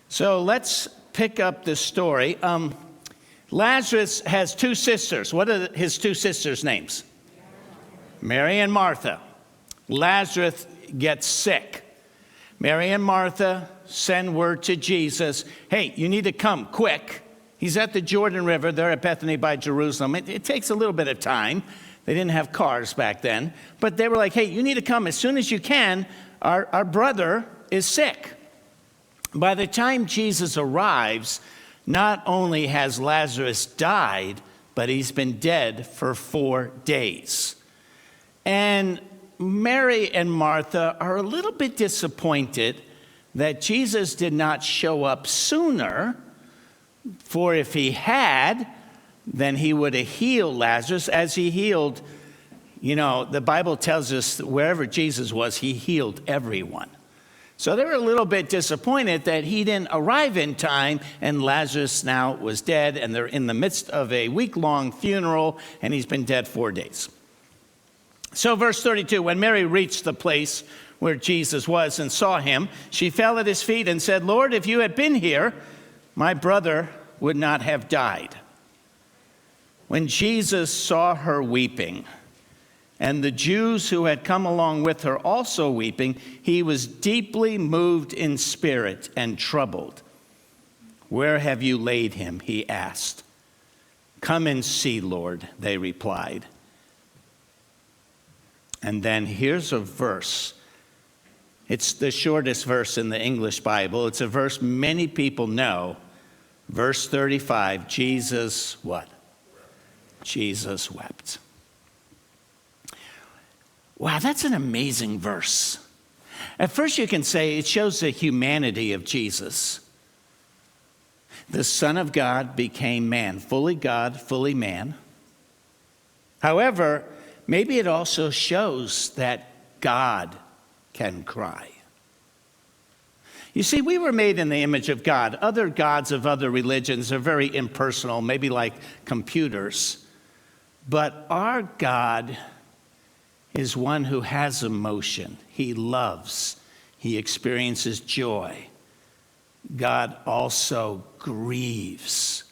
So let's pick up the story. Lazarus has two sisters. What are his two sisters' names? Mary and Martha. Lazarus gets sick. Mary and Martha send word to Jesus, hey, you need to come quick. He's at the Jordan River. They're at Bethany by Jerusalem. It takes a little bit of time. They didn't have cars back then. But they were like, hey, you need to come as soon as you can. Our brother is sick. By the time Jesus arrives, not only has Lazarus died, but he's been dead for 4 days. And Mary and Martha are a little bit disappointed that Jesus did not show up sooner, for if he had, then he would have healed Lazarus as he healed. You know, the Bible tells us that wherever Jesus was, he healed everyone. So they were a little bit disappointed that he didn't arrive in time, and Lazarus now was dead, and they're in the midst of a week-long funeral, and he's been dead 4 days. So verse 32, when Mary reached the place where Jesus was and saw him, she fell at his feet and said, Lord, if you had been here, my brother would not have died. When Jesus saw her weeping, and the Jews who had come along with her also weeping, he was deeply moved in spirit and troubled. Where have you laid him? He asked. Come and see, Lord, they replied. And then here's a verse. It's the shortest verse in the English Bible. It's a verse many people know. Verse 35, Jesus what? Jesus wept. Wow, that's an amazing verse. At first you can say it shows the humanity of Jesus. The Son of God became man, fully God, fully man. However, maybe it also shows that God can cry. You see, we were made in the image of God. Other gods of other religions are very impersonal, maybe like computers. But our God is one who has emotion. He loves. He experiences joy. God also grieves.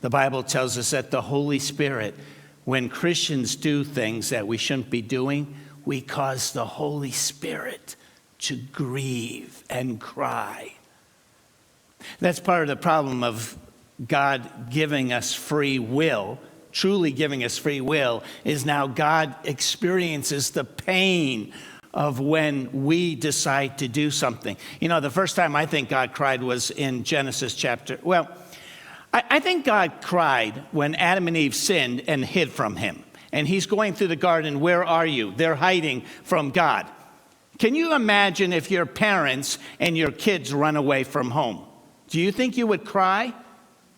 The Bible tells us that the Holy Spirit, when Christians do things that we shouldn't be doing, we cause the Holy Spirit to grieve and cry. That's part of the problem of God giving us free will. Truly giving us free will is now God experiences the pain of when we decide to do something. You know, the first time I think God cried was in Genesis chapter. Well, I think God cried when Adam and Eve sinned and hid from him. And he's going through the garden. Where are you? They're hiding from God. Can you imagine if your parents and your kids run away from home? Do you think you would cry?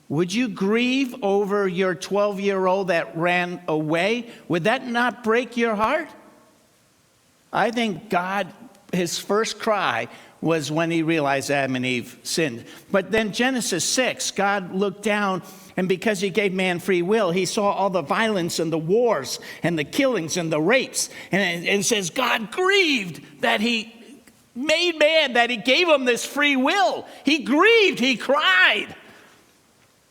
Would you grieve over your 12-year-old that ran away? Would that not break your heart? I think God, his first cry was when he realized Adam and Eve sinned. But then Genesis 6, God looked down, and because he gave man free will, he saw all the violence and the wars and the killings and the rapes. And it says God grieved that he made man, that he gave him this free will. He grieved, he cried.